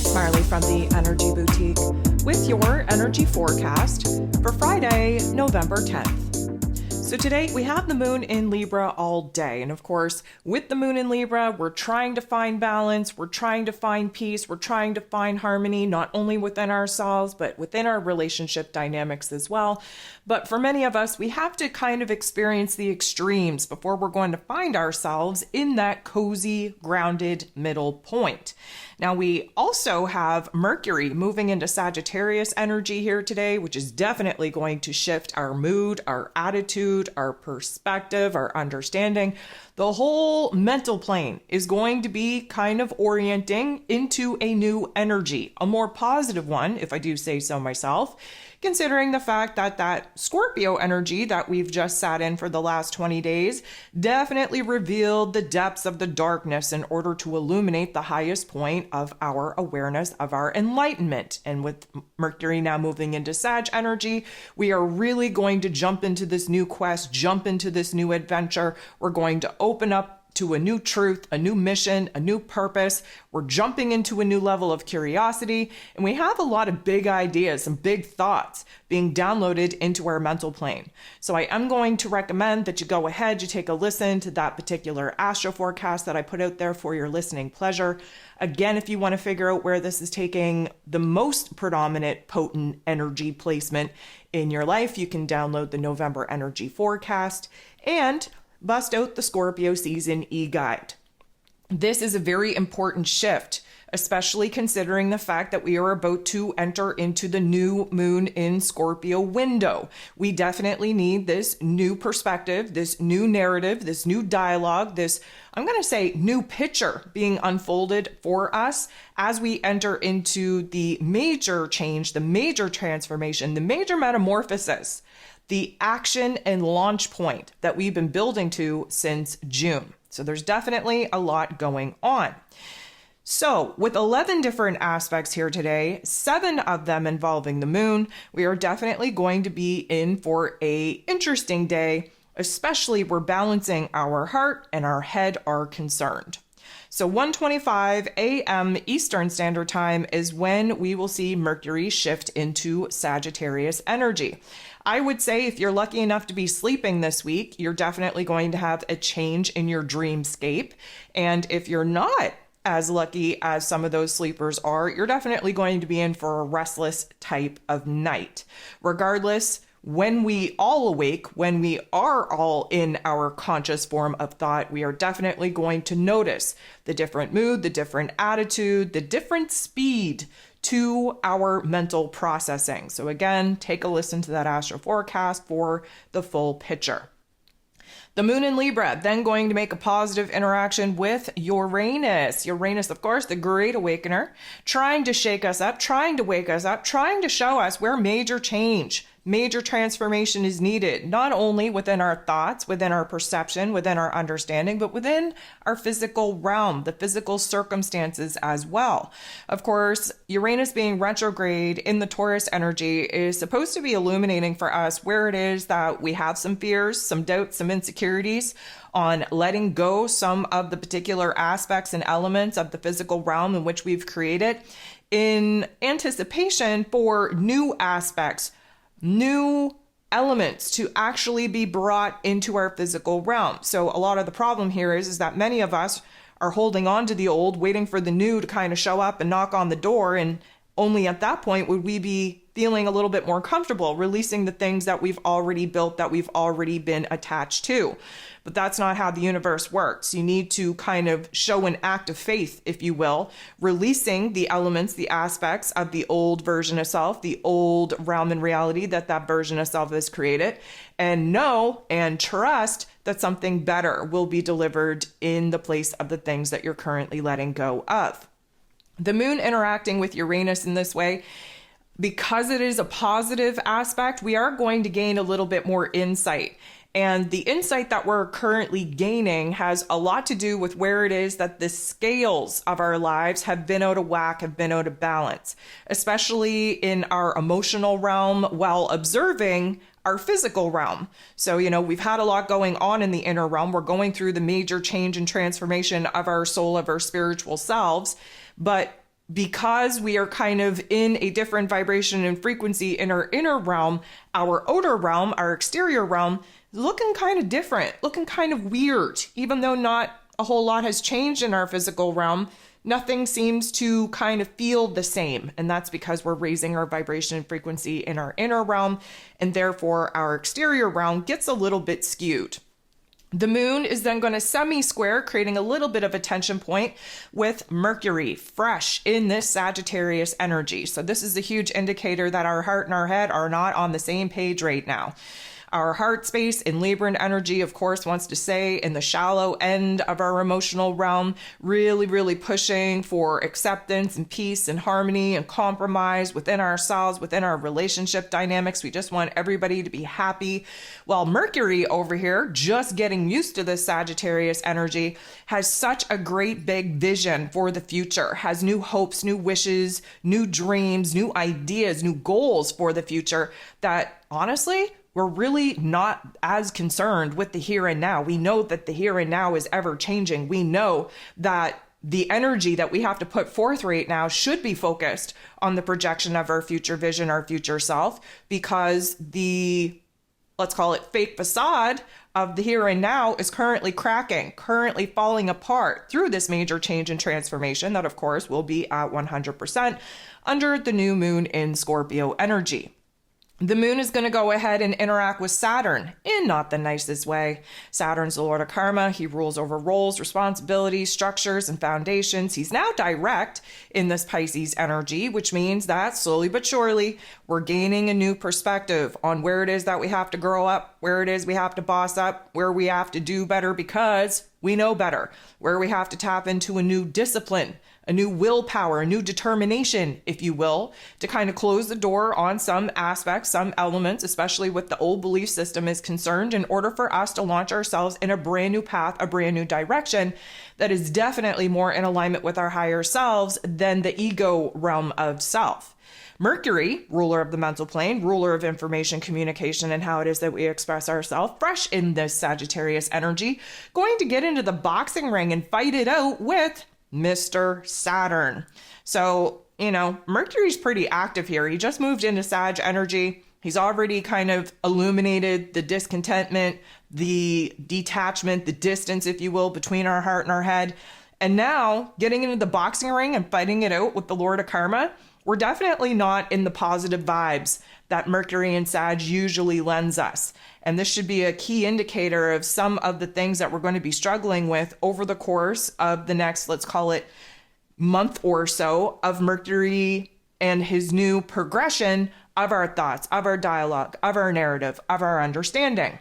it's Marley from the Energy Boutique with your energy forecast for Friday, November 10th. So today we have the moon in Libra all day. And of course, with the moon in Libra, we're trying to find balance, we're trying to find peace, we're trying to find harmony, not only within ourselves, but within our relationship dynamics as well. But for many of us, we have to kind of experience the extremes before we're going to find ourselves in that cozy, grounded middle point. Now, we also have Mercury moving into Sagittarius energy here today, which is definitely going to shift our mood, our attitude, our perspective, our understanding. The whole mental plane is going to be kind of orienting into a new energy, a more positive one, if I do say so myself, considering the fact that that Scorpio energy that we've just sat in for the last 20 days definitely revealed the depths of the darkness in order to illuminate the highest point of our awareness, of our enlightenment. And with Mercury now moving into Sag energy, we are really going to jump into this new quest, jump into this new adventure. We're going to open up to a new truth, a new mission, a new purpose. We're jumping into a new level of curiosity, and we have a lot of big ideas and big thoughts being downloaded into our mental plane. So I am going to recommend that you go ahead, you take a listen to that particular astro forecast that I put out there for your listening pleasure. Again, if you want to figure out where this is taking the most predominant potent energy placement in your life, you can download the November energy forecast and bust out the Scorpio season e-guide. This is a very important shift, especially considering the fact that we are about to enter into the new moon in Scorpio window. We definitely need this new perspective, this new narrative, this new dialogue, this, I'm going to say, new picture being unfolded for us as we enter into the major change, the major transformation, the major metamorphosis, the action and launch point that we've been building to since June. So there's definitely a lot going on. So with 11 different aspects here today, 7 of them involving the moon, we are definitely going to be in for a interesting day, especially where balancing our heart and our head are concerned. So 1:25 a.m. Eastern Standard Time is when we will see Mercury shift into Sagittarius energy. I would say if you're lucky enough to be sleeping this week, you're definitely going to have a change in your dreamscape. And if you're not as lucky as some of those sleepers are, you're definitely going to be in for a restless type of night. Regardless, when we all awake, when we are all in our conscious form of thought, we are definitely going to notice the different mood, the different attitude, the different speed to our mental processing. So again, take a listen to that astro forecast for the full picture. The moon in Libra then going to make a positive interaction with Uranus. Uranus, of course, the great awakener, trying to shake us up, trying to wake us up, trying to show us where major change, major transformation is needed, not only within our thoughts, within our perception, within our understanding, but within our physical realm, the physical circumstances as well. Of course, Uranus being retrograde in the Taurus energy is supposed to be illuminating for us where it is that we have some fears, some doubts, some insecurities on letting go some of the particular aspects and elements of the physical realm in which we've created in anticipation for new aspects, new elements to actually be brought into our physical realm. So a lot of the problem here is that many of us are holding on to the old, waiting for the new to kind of show up and knock on the door. And only at that point would we be feeling a little bit more comfortable releasing the things that we've already built, that we've already been attached to. But that's not how the universe works. You need to kind of show an act of faith, if you will, releasing the elements, the aspects of the old version of self, the old realm and reality that that version of self has created, and know and trust that something better will be delivered in the place of the things that you're currently letting go of. The moon interacting with Uranus in this way, because it is a positive aspect, we are going to gain a little bit more insight. And the insight that we're currently gaining has a lot to do with where it is that the scales of our lives have been out of whack, have been out of balance, especially in our emotional realm while observing our physical realm. So, we've had a lot going on in the inner realm. We're going through the major change and transformation of our soul, of our spiritual selves. But because we are kind of in a different vibration and frequency in our inner realm, our outer realm, our exterior realm, looking kind of different, looking kind of weird. Even though not a whole lot has changed in our physical realm, nothing seems to kind of feel the same. And that's because we're raising our vibration and frequency in our inner realm, and therefore our exterior realm gets a little bit skewed. The moon is then going to semi-square, creating a little bit of a tension point with Mercury, fresh in this Sagittarius energy. So this is a huge indicator that our heart and our head are not on the same page right now. Our heart space in Libran energy, of course, wants to stay in the shallow end of our emotional realm, really, really pushing for acceptance and peace and harmony and compromise within ourselves, within our relationship dynamics. We just want everybody to be happy. While Mercury over here, just getting used to this Sagittarius energy, has such a great big vision for the future, has new hopes, new wishes, new dreams, new ideas, new goals for the future that honestly, we're really not as concerned with the here and now. We know that the here and now is ever changing. We know that the energy that we have to put forth right now should be focused on the projection of our future vision, our future self, because the, let's call it fake facade of the here and now is currently cracking, currently falling apart through this major change and transformation that, of course, will be at 100% under the new moon in Scorpio energy. The moon is going to go ahead and interact with Saturn in not the nicest way. Saturn's the lord of karma. He rules over roles, responsibilities, structures, and foundations. He's now direct in this Pisces energy, which means that slowly but surely, we're gaining a new perspective on where it is that we have to grow up, where it is we have to boss up, where we have to do better because we know better, where we have to tap into a new discipline, a new willpower, a new determination, if you will, to kind of close the door on some aspects, some elements, especially with the old belief system is concerned, in order for us to launch ourselves in a brand new path, a brand new direction that is definitely more in alignment with our higher selves than the ego realm of self. Mercury, ruler of the mental plane, ruler of information communication and how it is that we express ourselves, fresh in this Sagittarius energy, going to get into the boxing ring and fight it out with Mr. Saturn. So, Mercury's pretty active here. He just moved into Sag energy. He's already kind of illuminated the discontentment, the detachment, the distance, if you will, between our heart and our head. And now getting into the boxing ring and fighting it out with the Lord of Karma, we're definitely not in the positive vibes that Mercury and Sag usually lends us. And this should be a key indicator of some of the things that we're going to be struggling with over the course of the next, let's call it, month or so of Mercury and his new progression of our thoughts, of our dialogue, of our narrative, of our understanding.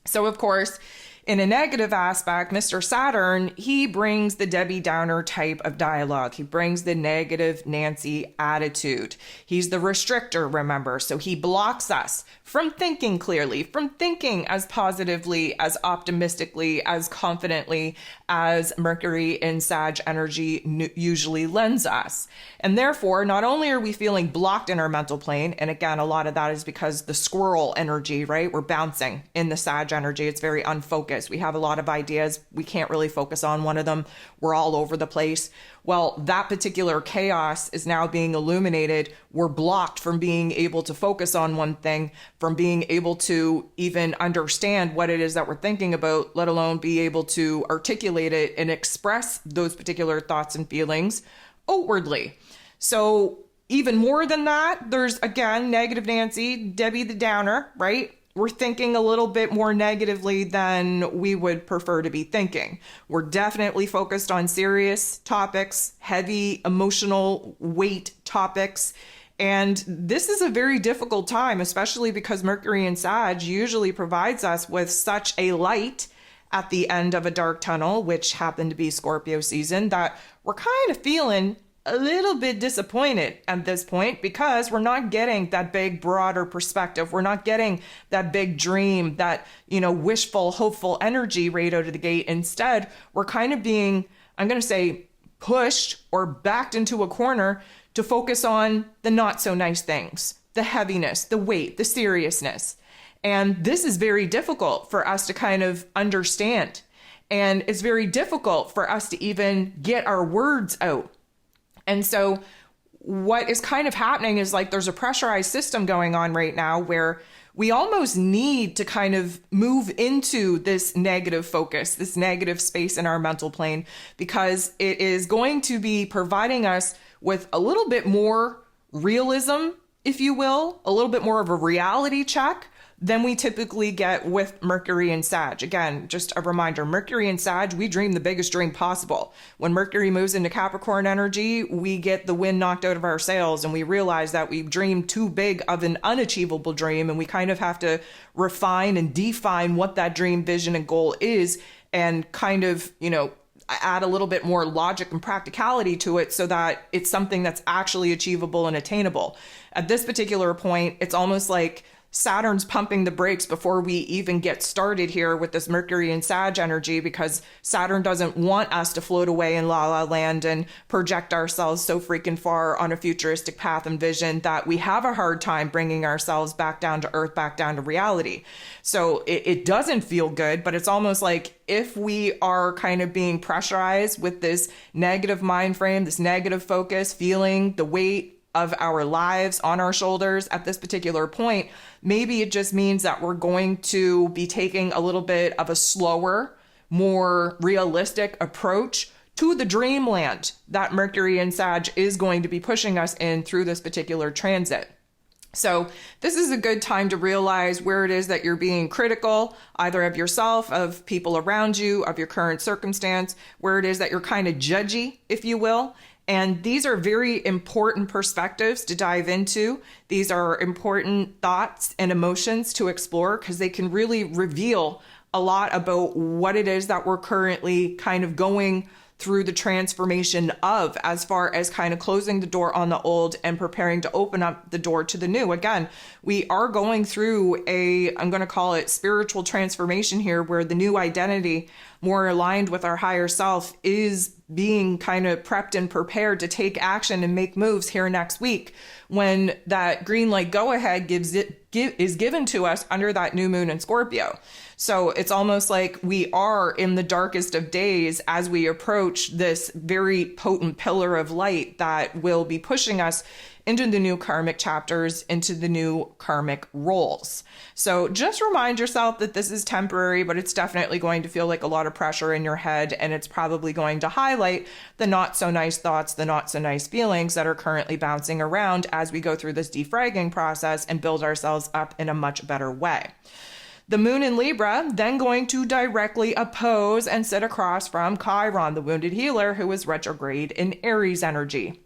So, of course, in a negative aspect, Mr. Saturn, he brings the Debbie Downer type of dialogue. He brings the negative Nancy attitude. He's the restrictor, remember. So he blocks us from thinking clearly, from thinking as positively, as optimistically, as confidently as Mercury in Sag energy usually lends us. And therefore, not only are we feeling blocked in our mental plane, and again, a lot of that is because the squirrel energy, right? We're bouncing in the Sag energy. It's very unfocused. We have a lot of ideas. We can't really focus on one of them. We're all over the place. Well, that particular chaos is now being illuminated. We're blocked from being able to focus on one thing, from being able to even understand what it is that we're thinking about, let alone be able to articulate it and express those particular thoughts and feelings outwardly. So even more than that, there's, again, negative Nancy, Debbie the Downer, right? We're thinking a little bit more negatively than we would prefer to be thinking. We're definitely focused on serious topics, heavy emotional weight topics. And this is a very difficult time, especially because Mercury in Sag usually provides us with such a light at the end of a dark tunnel, which happened to be Scorpio season, that we're kind of feeling a little bit disappointed at this point because we're not getting that big, broader perspective. We're not getting that big dream, that, wishful, hopeful energy right out of the gate. Instead, we're kind of being, I'm going to say, pushed or backed into a corner to focus on the not so nice things, the heaviness, the weight, the seriousness. And this is very difficult for us to kind of understand. And it's very difficult for us to even get our words out. And so what is kind of happening is like there's a pressurized system going on right now where we almost need to kind of move into this negative focus, this negative space in our mental plane, because it is going to be providing us with a little bit more realism, if you will, a little bit more of a reality check than we typically get with Mercury and Sag. Again, just a reminder, Mercury and Sag, we dream the biggest dream possible. When Mercury moves into Capricorn energy, we get the wind knocked out of our sails and we realize that we've dreamed too big of an unachievable dream, and we kind of have to refine and define what that dream, vision, and goal is, and kind of, add a little bit more logic and practicality to it so that it's something that's actually achievable and attainable. At this particular point, it's almost like Saturn's pumping the brakes before we even get started here with this Mercury and Sag energy, because Saturn doesn't want us to float away in la la land and project ourselves so freaking far on a futuristic path and vision that we have a hard time bringing ourselves back down to earth, back down to reality. So it doesn't feel good, but it's almost like if we are kind of being pressurized with this negative mind frame, this negative focus, feeling the weight of our lives on our shoulders at this particular point, maybe it just means that we're going to be taking a little bit of a slower, more realistic approach to the dreamland that Mercury and Sag is going to be pushing us in through this particular transit. So this is a good time to realize where it is that you're being critical, either of yourself, of people around you, of your current circumstance, where it is that you're kind of judgy, if you will. And these are very important perspectives to dive into. These are important thoughts and emotions to explore because they can really reveal a lot about what it is that we're currently kind of going through the transformation of, as far as kind of closing the door on the old and preparing to open up the door to the new. Again, we are going through I'm going to call it spiritual transformation here, where the new identity, more aligned with our higher self, is being kind of prepped and prepared to take action and make moves here next week, when that green light go ahead is given to us under that new moon in Scorpio. So it's almost like we are in the darkest of days as we approach this very potent pillar of light that will be pushing us into the new karmic chapters, into the new karmic roles. So just remind yourself that this is temporary, but it's definitely going to feel like a lot of pressure in your head, and it's probably going to highlight the not so nice thoughts, the not so nice feelings that are currently bouncing around as we go through this defragging process and build ourselves up in a much better way. The moon in Libra then going to directly oppose and sit across from Chiron, the wounded healer, who is retrograde in Aries energy.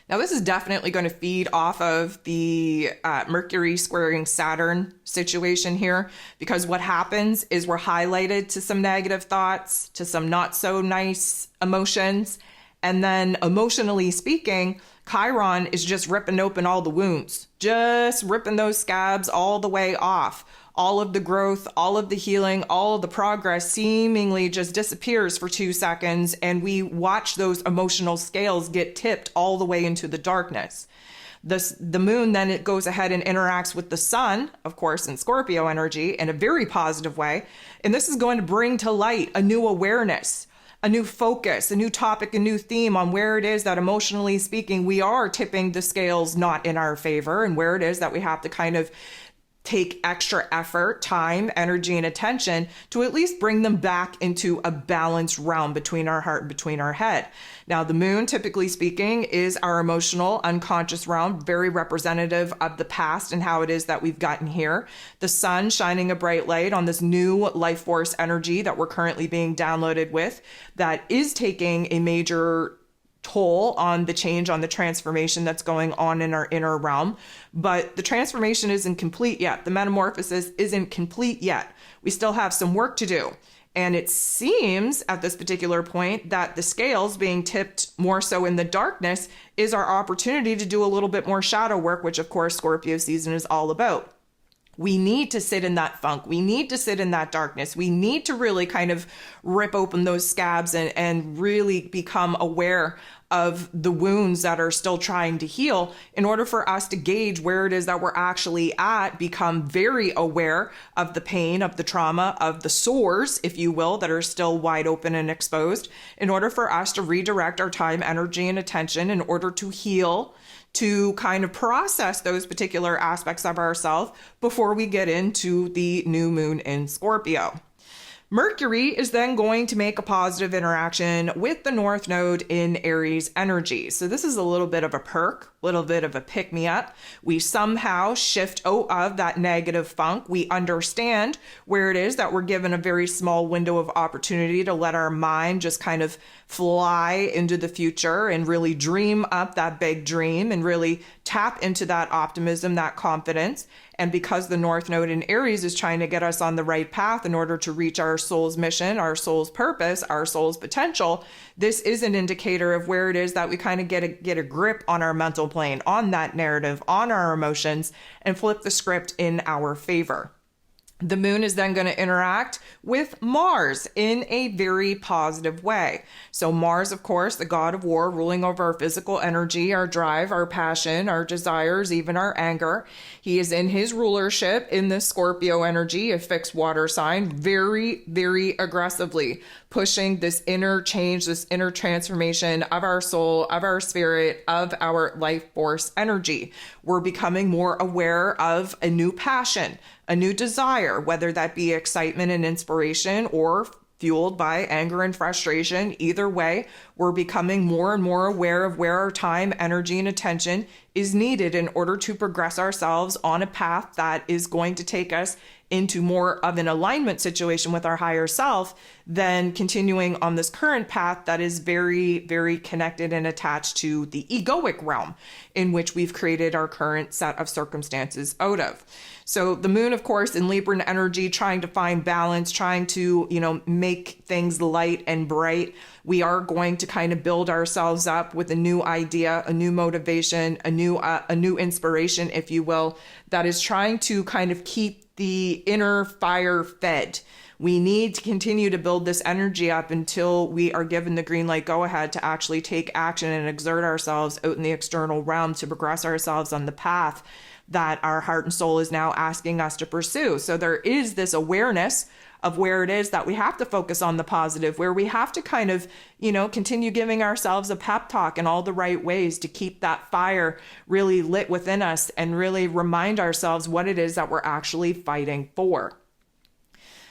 Now, this is definitely going to feed off of the Mercury squaring Saturn situation here, because what happens is we're highlighted to some negative thoughts, to some not so nice emotions, and then emotionally speaking, Chiron is just ripping open all the wounds, just ripping those scabs all the way off. All of the growth, all of the healing, all of the progress seemingly just disappears for 2 seconds, and we watch those emotional scales get tipped all the way into the darkness. The moon then it goes ahead and interacts with the sun, of course, in Scorpio energy in a very positive way. And this is going to bring to light a new awareness, a new focus, a new topic, a new theme on where it is that emotionally speaking, we are tipping the scales not in our favor, and where it is that we have to kind of take extra effort, time, energy, and attention to at least bring them back into a balanced realm between our heart and between our head. Now, the moon, typically speaking, is our emotional, unconscious realm, very representative of the past and how it is that we've gotten here. The sun shining a bright light on this new life force energy that we're currently being downloaded with, that is taking a major toll on the change, on the transformation that's going on in our inner realm. But the transformation isn't complete yet. The metamorphosis isn't complete yet. We still have some work to do. And it seems at this particular point that the scales being tipped more so in the darkness is our opportunity to do a little bit more shadow work, which of course Scorpio season is all about. We need to sit in that funk. We need to sit in that darkness. We need to really kind of rip open those scabs and really become aware of the wounds that are still trying to heal in order for us to gauge where it is that we're actually at, become very aware of the pain, of the trauma, of the sores, if you will, that are still wide open and exposed, in order for us to redirect our time, energy, and attention in order to heal, to kind of process those particular aspects of ourselves before we get into the new moon in Scorpio. Mercury is then going to make a positive interaction with the North Node in Aries energy. So this is a little bit of a perk, a little bit of a pick-me-up. We somehow shift out of that negative funk. We understand where it is that we're given a very small window of opportunity to let our mind just kind of fly into the future and really dream up that big dream and really tap into that optimism, that confidence. And because the North Node in Aries is trying to get us on the right path in order to reach our soul's mission, our soul's purpose, our soul's potential, this is an indicator of where it is that we kind of get a grip on our mental plane, on that narrative, on our emotions, and flip the script in our favor. The moon is then going to interact with Mars in a very positive way. So Mars, of course, the god of war, ruling over our physical energy, our drive, our passion, our desires, even our anger. He is in his rulership in the Scorpio energy, a fixed water sign, very, very aggressively pushing this inner change, this inner transformation of our soul, of our spirit, of our life force energy. We're becoming more aware of a new passion, a new desire, whether that be excitement and inspiration or fueled by anger and frustration. Either way, we're becoming more and more aware of where our time, energy, and attention is needed in order to progress ourselves on a path that is going to take us into more of an alignment situation with our higher self than continuing on this current path that is very, very connected and attached to the egoic realm in which we've created our current set of circumstances out of. So the moon, of course, in Libran energy, trying to find balance, trying to, make things light and bright. We are going to kind of build ourselves up with a new idea, a new motivation, a new inspiration, if you will, that is trying to kind of keep the inner fire fed. We need to continue to build this energy up until we are given the green light go ahead to actually take action and exert ourselves out in the external realm to progress ourselves on the path that our heart and soul is now asking us to pursue. So there is this awareness of where it is that we have to focus on the positive, where we have to kind of, continue giving ourselves a pep talk in all the right ways to keep that fire really lit within us and really remind ourselves what it is that we're actually fighting for.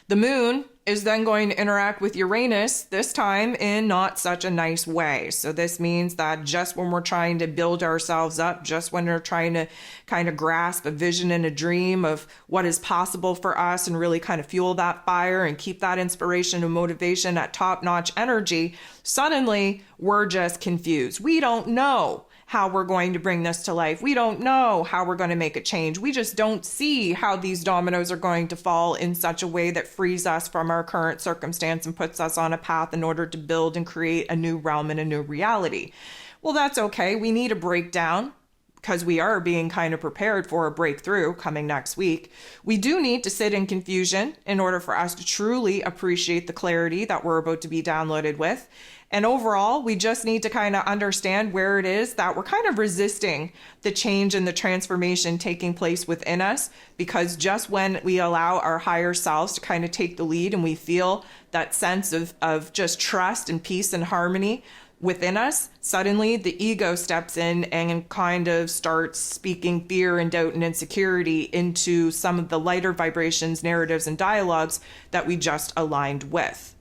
The moon is then going to interact with Uranus, this time in not such a nice way. So this means that just when we're trying to build ourselves up, just when we're trying to kind of grasp a vision and a dream of what is possible for us and really kind of fuel that fire and keep that inspiration and motivation at top-notch energy, suddenly we're just confused. We don't know how we're going to bring this to life. We don't know how we're going to make a change. We just don't see how these dominoes are going to fall in such a way that frees us from our current circumstance and puts us on a path in order to build and create a new realm and a new reality. Well, that's okay. We need a breakdown because we are being kind of prepared for a breakthrough coming next week. We do need to sit in confusion in order for us to truly appreciate the clarity that we're about to be downloaded with. And overall, we just need to kind of understand where it is that we're kind of resisting the change and the transformation taking place within us, because just when we allow our higher selves to kind of take the lead and we feel that sense of just trust and peace and harmony within us, suddenly the ego steps in and kind of starts speaking fear and doubt and insecurity into some of the lighter vibrations, narratives, and dialogues that we just aligned with.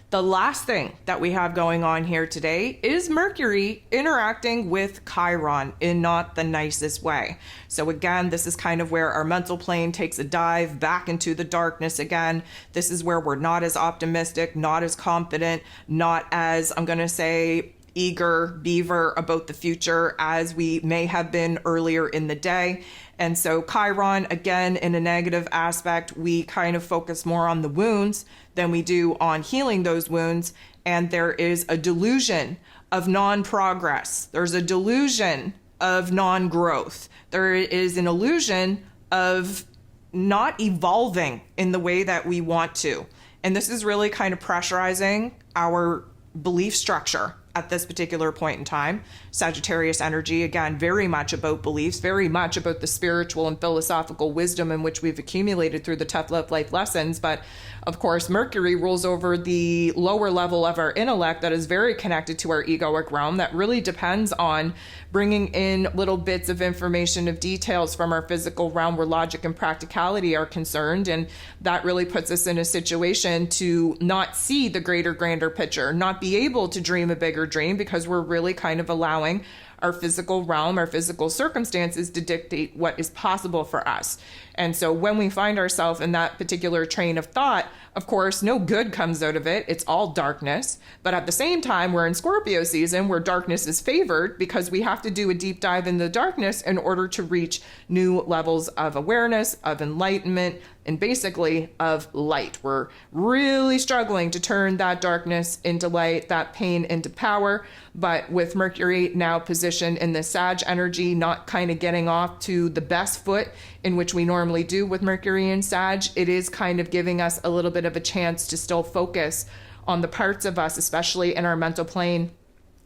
The last thing that we have going on here today is Mercury interacting with Chiron in not the nicest way. So again, this is kind of where our mental plane takes a dive back into the darkness again. This is where we're not as optimistic, not as confident, not as, I'm going to say, eager beaver about the future as we may have been earlier in the day. And so Chiron, again, in a negative aspect, we kind of focus more on the wounds than we do on healing those wounds. And there is a delusion of non-progress. There's a delusion of non-growth. There is an illusion of not evolving in the way that we want to. And this is really kind of pressurizing our belief structure at this particular point in time. Sagittarius energy, again, very much about beliefs, very much about the spiritual and philosophical wisdom in which we've accumulated through the tough love life lessons. But of course, Mercury rules over the lower level of our intellect that is very connected to our egoic realm, that really depends on bringing in little bits of information, of details from our physical realm where logic and practicality are concerned. And that really puts us in a situation to not see the greater, grander picture, not be able to dream a bigger dream, because we're really kind of allowing our physical realm, our physical circumstances to dictate what is possible for us. And so when we find ourselves in that particular train of thought, of course, no good comes out of it. It's all darkness. But at the same time, we're in Scorpio season where darkness is favored, because we have to do a deep dive into the darkness in order to reach new levels of awareness, of enlightenment, and basically of light. We're really struggling to turn that darkness into light, that pain into power. But with Mercury now positioned in the Sag energy, not kind of getting off to the best foot in which we normally do with Mercury and Sag, it is kind of giving us a little bit of a chance to still focus on the parts of us, especially in our mental plane,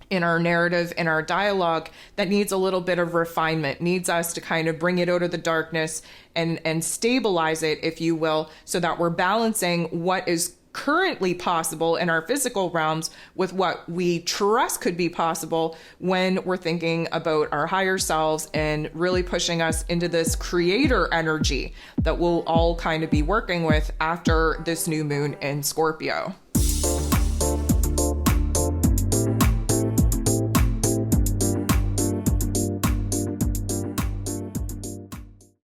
in our narrative, in our dialogue, that needs a little bit of refinement, needs us to kind of bring it out of the darkness and stabilize it, if you will, so that we're balancing what is currently possible in our physical realms with what we trust could be possible when we're thinking about our higher selves, and really pushing us into this creator energy that we'll all kind of be working with after this new moon in Scorpio.